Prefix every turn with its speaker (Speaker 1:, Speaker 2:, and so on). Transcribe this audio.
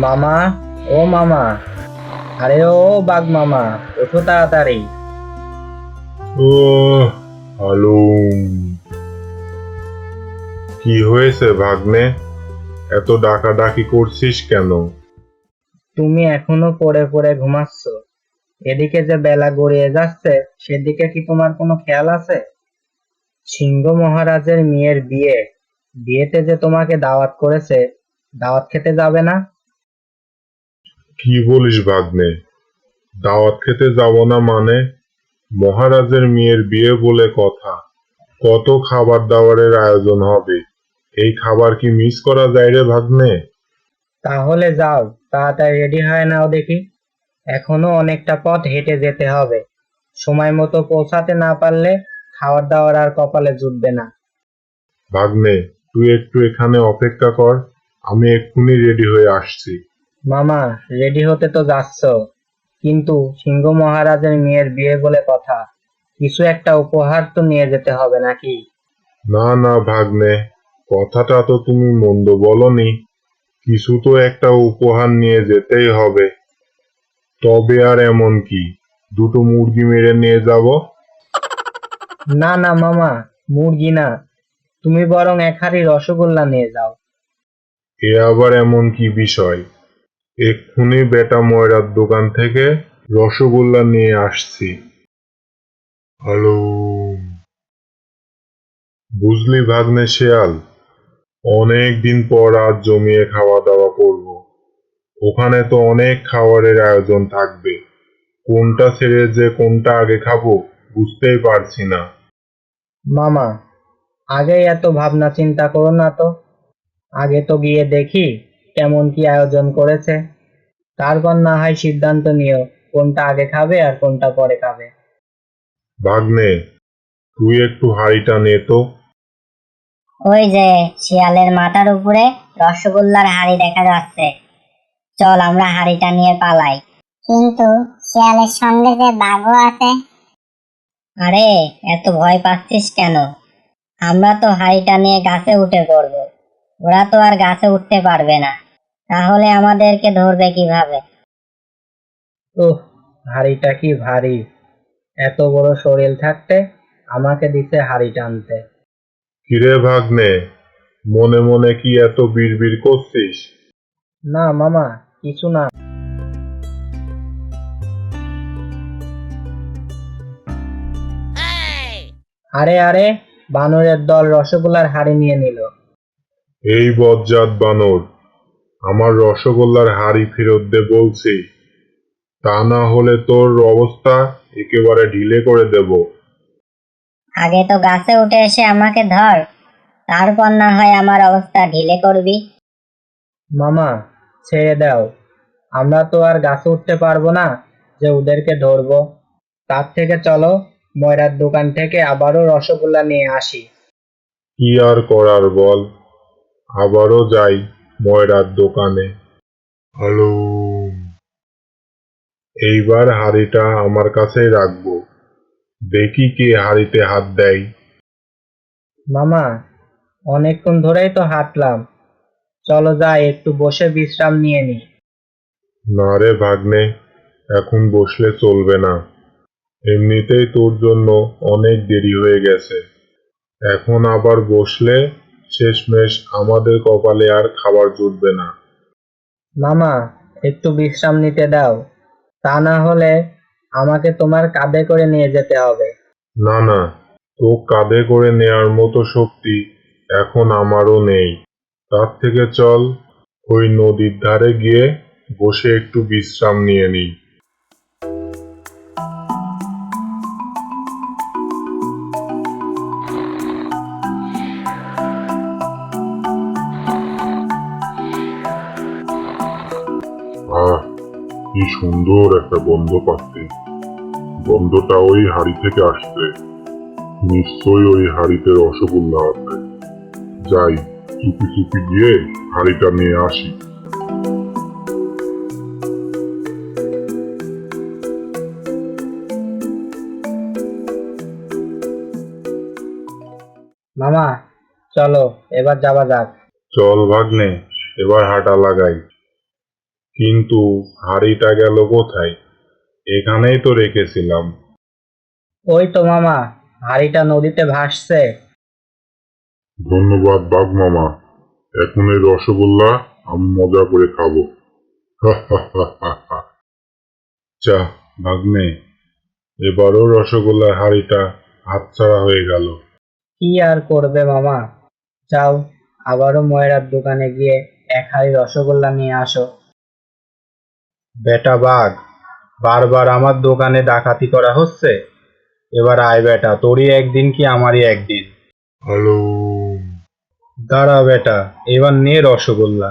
Speaker 1: মামা, ও মামা, আরে ও বাঘ মামা, ওঠো তাড়াতাড়ি।
Speaker 2: ও হালুম, কি হয়েছে ভাগ্নে? এত ডাকাডাকি করছিস কেন?
Speaker 1: তুমি এখনো পড়ে পড়ে ঘুমাচ্ছ? এদিকে যে বেলা গড়িয়ে যাচ্ছে, সেদিকে কি তোমার কোনো খেয়াল আছে? সিংহ মহারাজের মেয়ের বিয়ে, বিয়েতে যে তোমাকে দাওয়াত করেছে, দাওয়াত খেতে যাবে না?
Speaker 2: কি বলিস ভাগ্নে? দাওয়াত খেতে যাব না মানে? মহারাজের মেয়ের বিয়ে বলে কথা, কত খাবার দাবারের আয়োজন হবে। এই খাবার কি মিস করা যায় রে ভাগ্নে?
Speaker 1: তাহলে যাও, তাড়াতাড়ি রেডি হয়ে নাও দেখি। এখনো অনেকটা পথ হেঁটে যেতে হবে। সময় মতো পৌঁছাতে না পারলে খাবার দাবার আর কপালে জুটবে না।
Speaker 2: ভাগ্নে, তুই একটু এখানে অপেক্ষা কর, আমি এক্ষুনি রেডি হয়ে আসছি।
Speaker 1: মামা, রেডি হতে তো যাচ্ছ, কিন্তু সিংহ মহারাজের মেয়ের বিয়ে বলে কথা, কিছু একটা উপহার তো নিয়ে যেতে হবে নাকি?
Speaker 2: না না ভাগ্নে, কথাটা তো তুমি মন্দ বলনি। কিছু তো একটা উপহার নিয়ে যেতেই হবে। তবে আর এমন কি, দুটো মুরগি মেরে নিয়ে যাব?
Speaker 1: না না মামা, মুরগি না, তুমি বরং এক হাঁড়ি রসগোল্লা নিয়ে যাও।
Speaker 2: এ আবার এমন কি বিষয়? এক্ষুনি বেটা ময়রার দোকান থেকে রসগোল্লা নিয়ে আসছি। হ্যালো, বুঝলি ভাগ্নে শেয়াল, অনেক দিন পর আজ জমিয়ে খাওয়া দাওয়া করব। ওখানে তো অনেক খাবারের আয়োজন থাকবে, কোনটা ছেড়ে যে কোনটা আগে খাবো বুঝতেই পারছি না।
Speaker 1: মামা, আগেই এত ভাবনা চিন্তা করো না তো। আগে তো গিয়ে দেখি কেমন কি আয়োজন করেছে, তারপর না হয় সিদ্ধান্ত নিও কোনটা আগে খাবে আর কোনটা পরে খাবে।
Speaker 2: ভাগ্নে, তুই একটু হাঁড়িটা নে তো।
Speaker 3: ওই যে শিয়ালের মাথার উপরে রসগোল্লার হাড়ি দেখা যাচ্ছে, চল আমরা হাড়িটা নিয়ে পালাই। কিন্তু শিয়ালের সঙ্গে যে বাঘও আছে। আরে এত ভয় পাচ্ছিস কেন? আমরা তো হাড়িটা নিয়ে গাছে উঠে পড়ব, ওরা তো আর গাছে উঠতে পারবে না, তাহলে আমাদেরকে ধরবে কিভাবে?
Speaker 1: ওহ, হাঁড়িটা কি ভারী! এত বড় শরীর থাকতে আমাকে দিছে হাঁড়ি টানতে।
Speaker 2: কিরে ভাগ্নে, মনে মনে কি এত বিড়বিড় করছিস?
Speaker 1: না মামা, কিছু না। আরে আরে, বানরের দল রসগোল্লার হাঁড়ি নিয়ে নিল।
Speaker 2: এই বজ্জাত বানর, আমার রসগোল্লার হাঁড়ি ফেরত দে বলছি, তা না হলে তোর অবস্থা একেবারে ঢিলে করে দেব।
Speaker 3: আগে তো গাছে উঠে এসে আমাকে ধর, তারপর না হয় আমার অবস্থা ঢিলে করবি।
Speaker 1: মামা, ছেড়ে দাও, আমরা তো আর গাছে উঠতে পারবো না যে ওদেরকে ধরবো। তার থেকে চলো ময়রার দোকান থেকে আবারও রসগোল্লা নিয়ে আসি।
Speaker 2: কি আর করার বল, আবারও যাই ময়রার দোকানে। হ্যালো, এইবার হাঁড়িটা আমার কাছেই রাখবো, দেখি কে হাঁড়িতে হাত দেয়।
Speaker 1: মামা, অনেকক্ষণ ধরেই তো হাঁটলাম, চলো যাই একটু বসে বিশ্রাম নিয়ে নিই।
Speaker 2: না রে ভাগ্নে, এখন বসলে চলবে না, এমনিতেই তোর জন্য অনেক দেরি হয়ে গেছে। এখন আবার বসলে শেষমেশ আমাদের কপালে আর খাবার জুটবে না।
Speaker 1: মামা, একটু বিশ্রাম নিতে দাও, তা না হলে আমাকে তোমার কাঁধে করে নিয়ে যেতে হবে।
Speaker 2: না না, তো কাঁধে করে নেয়ার মতো শক্তি এখন আমারও নেই। তার থেকে চল ওই নদীর ধারে গিয়ে বসে একটু বিশ্রাম নিয়ে নিই। আহ, কি সুন্দর একটা গন্ধ পাচ্ছি। গন্ধটা ওই হাড়ি থেকে আসছে, নিশ্চয়ই ওই হাড়িতে রসগোল্লা আছে। যাই, চুপি চুপি গিয়ে হাড়িটা নিয়ে আসি।
Speaker 1: মামা, চলো এবার যাওয়া যাক।
Speaker 2: চল ভাগ্নে, এবার হাঁটা লাগাই। কিন্তু হাড়িটা গেল কোথায়? এখানেই তো রেখেছিলাম।
Speaker 1: ওই তো মামা, হাড়িটা নদীতে ভাসছে।
Speaker 2: ধন্যবাদ বাঘ মামা। এখন এই রসগোল্লা আমি মজা করে খাবো। যা ভাগ্নে, এবারও রসগোল্লার হাড়িটা হাতছাড়া হয়ে গেল।
Speaker 1: কি আর করবে মামা, যাও আবারও ময়রার দোকানে গিয়ে এক হাড়ি রসগোল্লা নিয়ে আসো। বেটা বাঘ, বারবার আমার দোকানে ডাকাতি করা হচ্ছে। এবার আয় বেটা, তোরই একদিন কি আমারই একদিন।
Speaker 2: হ্যালো।
Speaker 1: দাঁড়া বেটা, এবার নে রসগোল্লা।